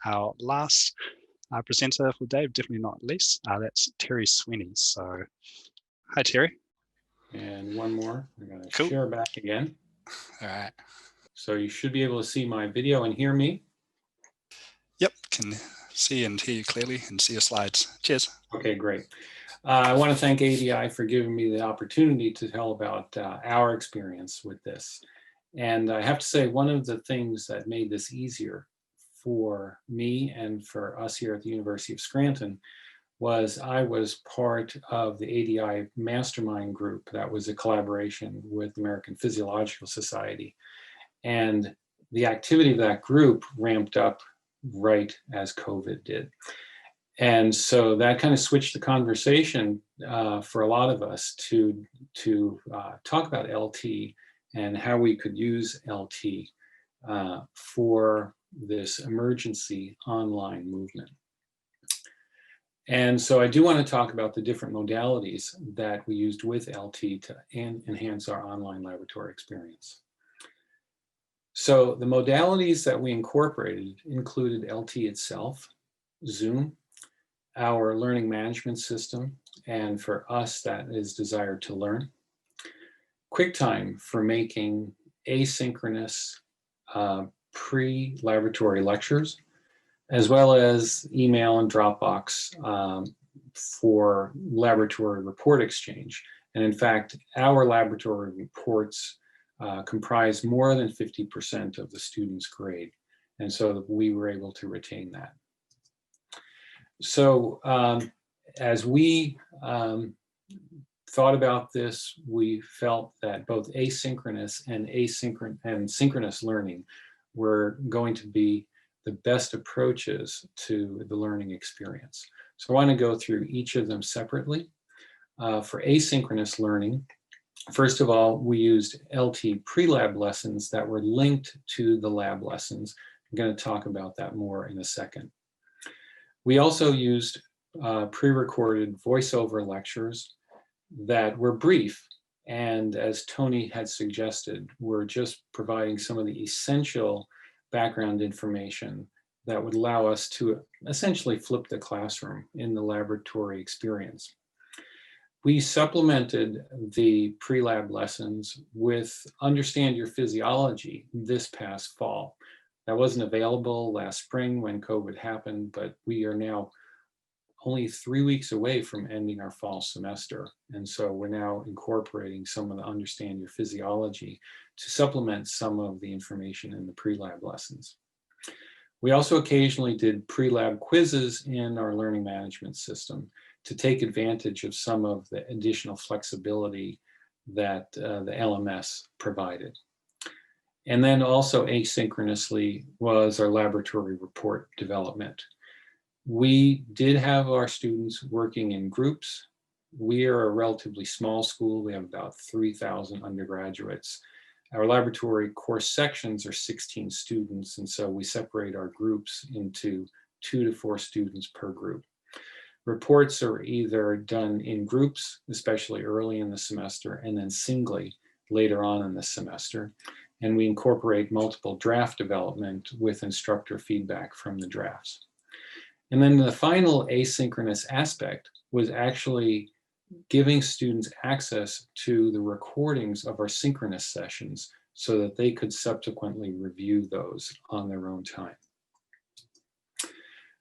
our last presenter for the day, definitely not least, that's Terry Sweeney. So, hi Terry. And one more, I'm going to Cool. share back again. All right. So you should be able to see my video and hear me. Yep, can see and hear you clearly and see your slides. Cheers. Okay, great. I want to thank ADI for giving me the opportunity to tell about our experience with this. And I have to say, one of the things that made this easier for me and for us here at the University of Scranton was I was part of the ADI mastermind group that was a collaboration with the American Physiological Society. And the activity of that group ramped up right as COVID did. And so that kind of switched the conversation for a lot of us to talk about LT and how we could use LT for this emergency online movement. And so I do want to talk about the different modalities that we used with LT to enhance our online laboratory experience. So the modalities that we incorporated included LT itself, Zoom, our learning management system, and for us that is Desired to Learn, QuickTime for making asynchronous pre-laboratory lectures, as well as email and Dropbox for laboratory report exchange. And in fact, our laboratory reports comprise more than 50% of the student's grade. And so we were able to retain that. So as we thought about this, we felt that both asynchronous and synchronous learning were going to be the best approaches to the learning experience. So I want to go through each of them separately. For asynchronous learning, first of all, we used LT pre-lab lessons that were linked to the lab lessons. I'm going to talk about that more in a second. We also used pre-recorded voiceover lectures that were brief, and as Tony had suggested, were just providing some of the essential background information that would allow us to essentially flip the classroom in the laboratory experience. We supplemented the pre-lab lessons with Understand Your Physiology this past fall. That wasn't available last spring when COVID happened, but we are now only 3 weeks away from ending our fall semester. And so we're now incorporating some of the Understand Your Physiology to supplement some of the information in the pre-lab lessons. We also occasionally did pre-lab quizzes in our learning management system to take advantage of some of the additional flexibility that the LMS provided. And then also asynchronously was our laboratory report development. We did have our students working in groups. We are a relatively small school. We have about 3,000 undergraduates. Our laboratory course sections are 16 students, and so we separate our groups into 2 to 4 students per group. Reports are either done in groups, especially early in the semester, and then singly later on in the semester. And we incorporate multiple draft development with instructor feedback from the drafts. And then the final asynchronous aspect was actually giving students access to the recordings of our synchronous sessions so that they could subsequently review those on their own time.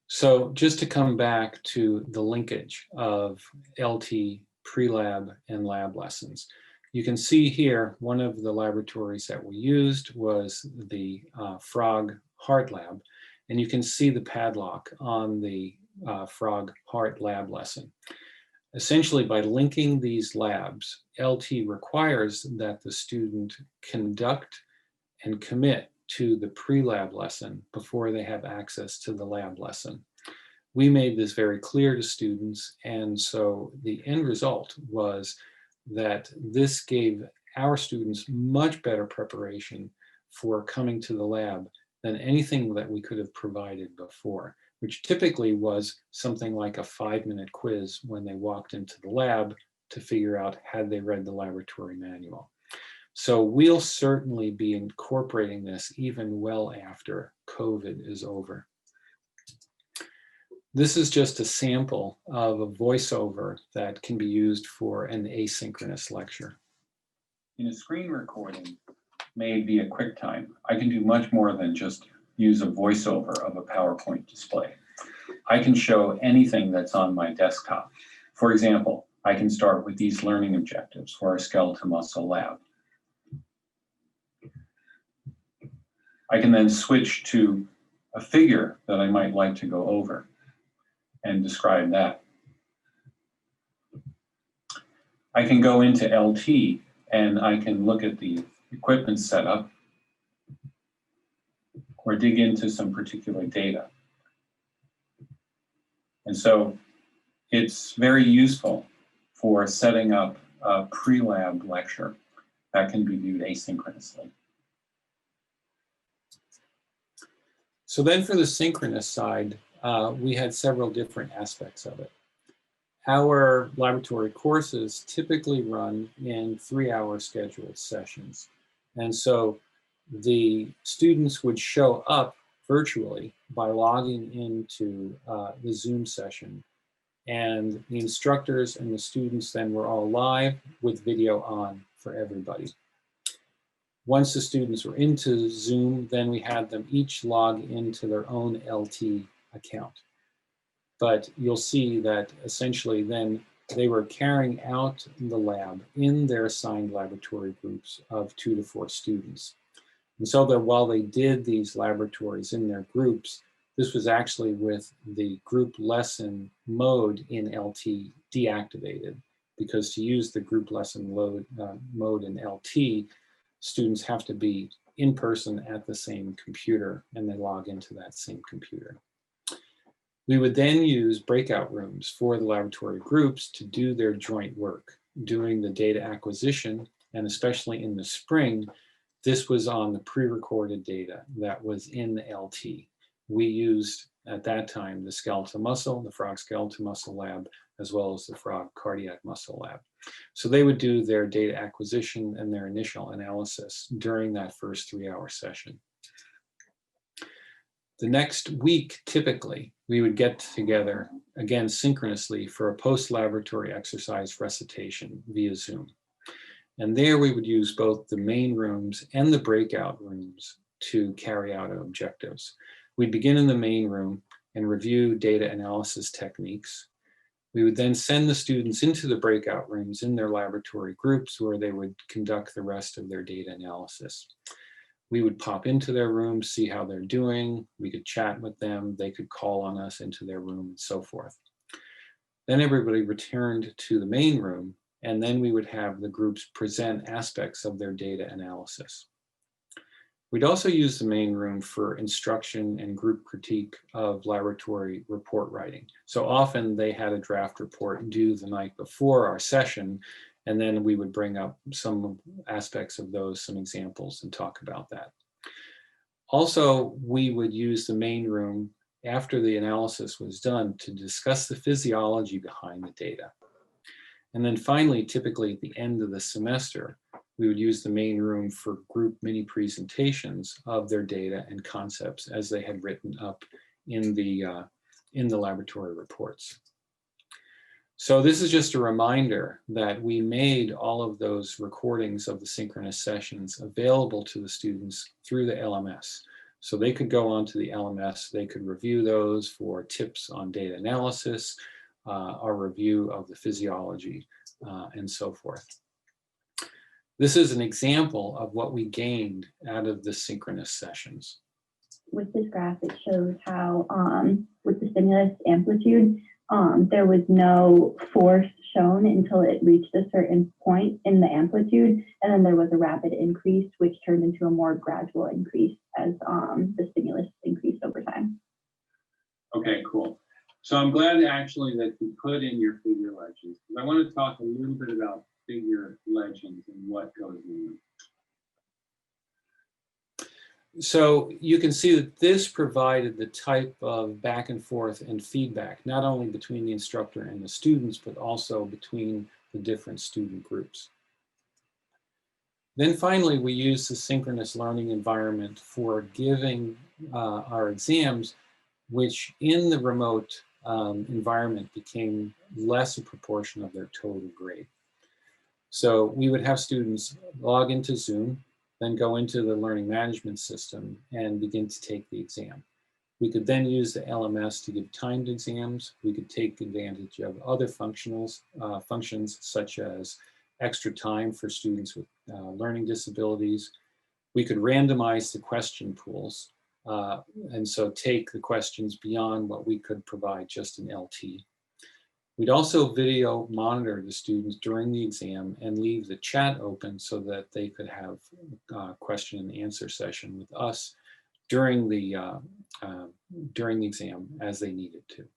So just to come back to the linkage of LT, pre-lab, and lab lessons, you can see here one of the laboratories that we used was the Frog Heart Lab, and you can see the padlock on the Frog Heart Lab lesson. Essentially, by linking these labs, LT requires that the student conduct and commit to the pre-lab lesson before they have access to the lab lesson. We made this very clear to students, and so the end result was that this gave our students much better preparation for coming to the lab than anything that we could have provided before, which typically was something like a 5-minute quiz when they walked into the lab to figure out had they read the laboratory manual. So we'll certainly be incorporating this even well after COVID is over. This is just a sample of a voiceover that can be used for an asynchronous lecture. In a screen recording made via QuickTime, I can do much more than just use a voiceover of a PowerPoint display. I can show anything that's on my desktop. For example, I can start with these learning objectives for our skeletal muscle lab. I can then switch to a figure that I might like to go over and describe that. I can go into LT and I can look at the equipment setup or dig into some particular data. And so it's very useful for setting up a pre-lab lecture that can be viewed asynchronously. So then for the synchronous side, we had several different aspects of it. Our laboratory courses typically run in 3-hour scheduled sessions. And so the students would show up virtually by logging into the Zoom session. And the instructors and the students then were all live with video on for everybody. Once the students were into Zoom, then we had them each log into their own LT account. But you'll see that essentially then they were carrying out the lab in their assigned laboratory groups of 2 to 4 students. And so that while they did these laboratories in their groups, this was actually with the group lesson mode in LT deactivated, because to use the group lesson mode in LT, students have to be in person at the same computer and they log into that same computer. We would then use breakout rooms for the laboratory groups to do their joint work, doing the data acquisition, and especially in the spring, this was on the pre-recorded data that was in the LT. We used, at that time, the skeletal muscle, the frog skeletal muscle lab, as well as the frog cardiac muscle lab. So they would do their data acquisition and their initial analysis during that first 3-hour session. The next week, typically, we would get together, again, synchronously for a post-laboratory exercise recitation via Zoom. And there we would use both the main rooms and the breakout rooms to carry out our objectives. We'd begin in the main room and review data analysis techniques. We would then send the students into the breakout rooms in their laboratory groups where they would conduct the rest of their data analysis. We would pop into their rooms, see how they're doing. We could chat with them. They could call on us into their room and so forth. Then everybody returned to the main room, and then we would have the groups present aspects of their data analysis. We'd also use the main room for instruction and group critique of laboratory report writing. So often they had a draft report due the night before our session, and then we would bring up some aspects of those, some examples, and talk about that. Also, we would use the main room after the analysis was done to discuss the physiology behind the data. And then finally, typically at the end of the semester, we would use the main room for group mini presentations of their data and concepts as they had written up in the laboratory reports. So this is just a reminder that we made all of those recordings of the synchronous sessions available to the students through the LMS. So they could go onto the LMS, they could review those for tips on data analysis, our review of the physiology, and so forth. This is an example of what we gained out of the synchronous sessions. With this graph, it shows how with the stimulus amplitude, there was no force shown until it reached a certain point in the amplitude, and then there was a rapid increase, which turned into a more gradual increase as the stimulus increased over time. Okay, cool. So I'm glad actually that you put in your figure legends, because I want to talk a little bit about figure legends and what goes in them. So you can see that this provided the type of back and forth and feedback, not only between the instructor and the students, but also between the different student groups. Then finally, we use the synchronous learning environment for giving our exams, which in the remote environment became less a proportion of their total grade. So we would have students log into Zoom, then go into the learning management system and begin to take the exam. We could then use the LMS to give timed exams. We could take advantage of other functions such as extra time for students with learning disabilities. We could randomize the question pools, and so take the questions beyond what we could provide just in LT. We'd also video monitor the students during the exam and leave the chat open so that they could have a question and answer session with us during the exam as they needed to.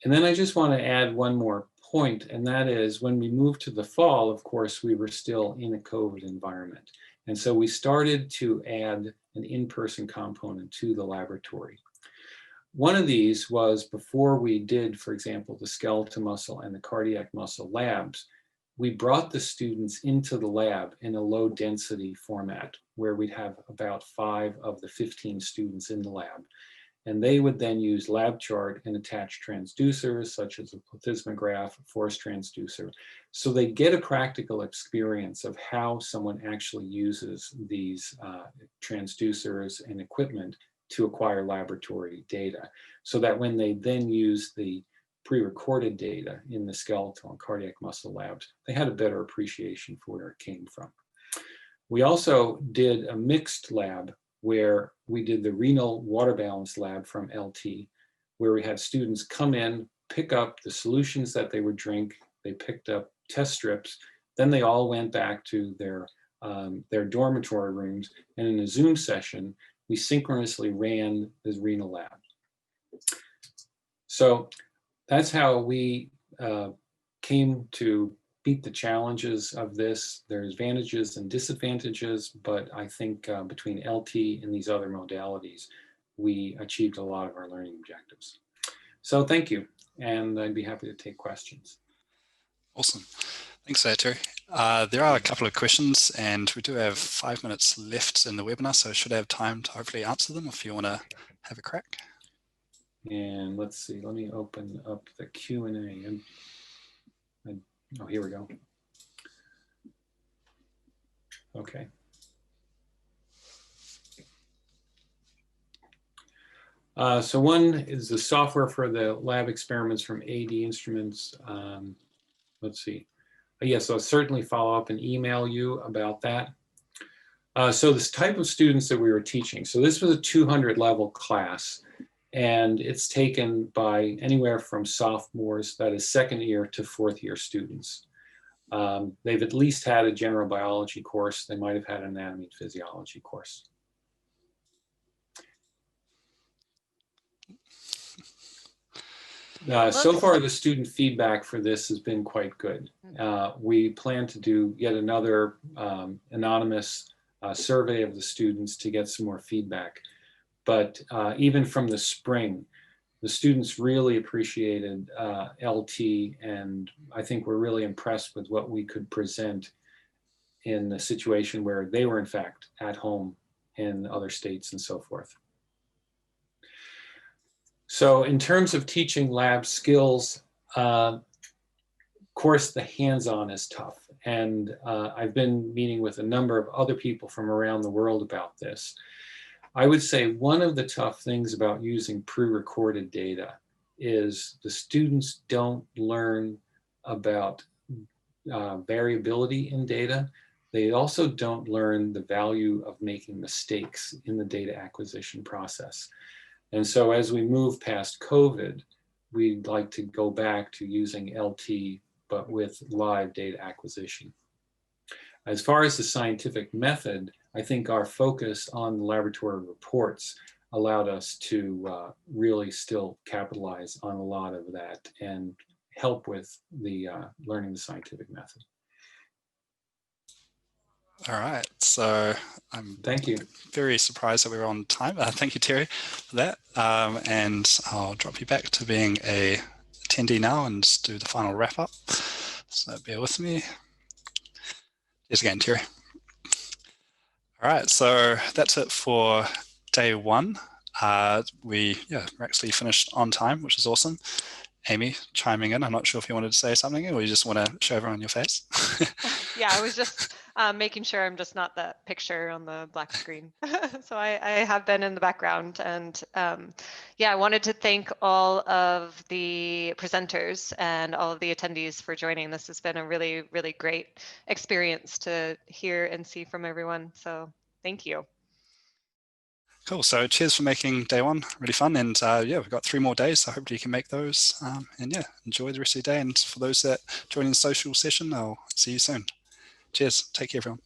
And then I just want to add one more point, and that is when we moved to the fall, of course, we were still in a COVID environment. And so we started to add an in-person component to the laboratory. One of these was before we did, for example, the skeletal muscle and the cardiac muscle labs, we brought the students into the lab in a low density format where we'd have about 5 of the 15 students in the lab. And they would then use lab chart and attach transducers such as a plethysmograph, force transducer. So they get a practical experience of how someone actually uses these transducers and equipment to acquire laboratory data, so that when they then use the pre-recorded data in the skeletal and cardiac muscle labs, they had a better appreciation for where it came from. We also did a mixed lab where we did the renal water balance lab from LT, where we had students come in, pick up the solutions that they would drink, they picked up test strips, then they all went back to their dormitory rooms, and in a Zoom session, we synchronously ran this renal lab. So that's how we came to beat the challenges of this. There's advantages and disadvantages, but I think between LT and these other modalities, we achieved a lot of our learning objectives. So thank you, and I'd be happy to take questions. Awesome. Thanks for that, Terry. There are a couple of questions, and we do have 5 minutes left in the webinar, so I should have time to hopefully answer them if you want to have a crack. And let's see, let me open up the Q&A. Oh, here we go. Okay. So one is the software for the lab experiments from AD Instruments. Let's see. Yes, I'll certainly follow up and email you about that. So this type of students that we were teaching. So this was a 200 level class, and it's taken by anywhere from sophomores, that is second year, to 4th year students. They've at least had a general biology course. They might have had an anatomy and physiology course. So far, the student feedback for this has been quite good. We plan to do yet another anonymous survey of the students to get some more feedback. But even from the spring, the students really appreciated LT, and I think we're really impressed with what we could present in a situation where they were in fact at home in other states and so forth. So in terms of teaching lab skills, of course, the hands-on is tough. And I've been meeting with a number of other people from around the world about this. I would say one of the tough things about using pre-recorded data is the students don't learn about variability in data. They also don't learn the value of making mistakes in the data acquisition process. And so as we move past COVID, we'd like to go back to using LT, but with live data acquisition. As far as the scientific method, I think our focus on the laboratory reports allowed us to really still capitalize on a lot of that and help with the learning the scientific method. All right, so I'm very surprised that we were on time. Thank you, Terry, for that. And I'll drop you back to being a attendee now and just do the final wrap up. So bear with me. Here's again, Terry. All right, so that's it for day one. we're actually finished on time, which is awesome. Amy chiming in. I'm not sure if you wanted to say something or you just want to show everyone your face. Yeah, I was just making sure I'm just not that picture on the black screen. So I have been in the background, and yeah, I wanted to thank all of the presenters and all of the attendees for joining. This has been a really, really great experience to hear and see from everyone. So thank you. Cool. So cheers for making day one really fun. And yeah, we've got 3 more days. So hopefully you can make those. And yeah, enjoy the rest of your day. And for those that join in the social session, I'll see you soon. Cheers. Take care, everyone.